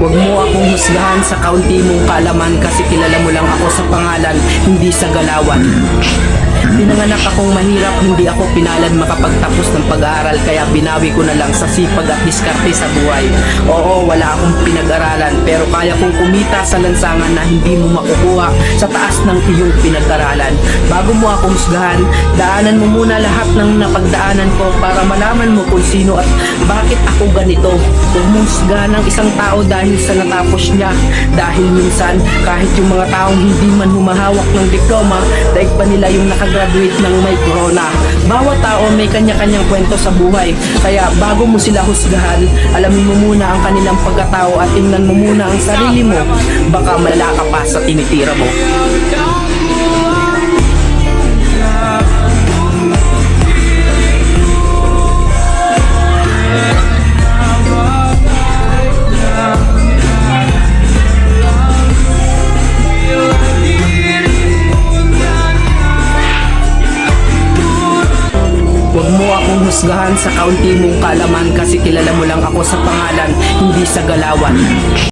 Huwag mo akong husgahan sa kaunti mong kaalaman kasi kilala mo lang ako sa pangalan, hindi sa galawan. Pinanganak akong mahirap, hindi ako pinalad makapagtapos ng pag-aaral kaya binawi ko na lang sa sipag at diskarte sa buhay. Oo, wala akong pinag-aralan pero kaya kong kumita sa lansangan na hindi mo makukuha sa taas ng iyong pinag-aralan. Bago mo ako husgahan, daanan mo muna lahat ng napagdaanan ko para malaman mo kung sino at bakit ako ganito. Huwag mo husgahan ng isang tao dahil sa natapos niya. Dahil minsan, kahit yung mga taong hindi man humahawak ng diploma, daig pa nila yung nakagraduate ng may corona. Bawat tao may kanya-kanyang kwento sa buhay. Kaya bago mo sila husgahan, alamin mo muna ang kanilang pagkatao at tingnan mo muna ang sarili mo. Baka malala ka pa sa tinitira mo. Huwag mo akong husgahan sa kaunti mong kaalaman kasi kilala mo lang ako sa pangalan, hindi sa galawan.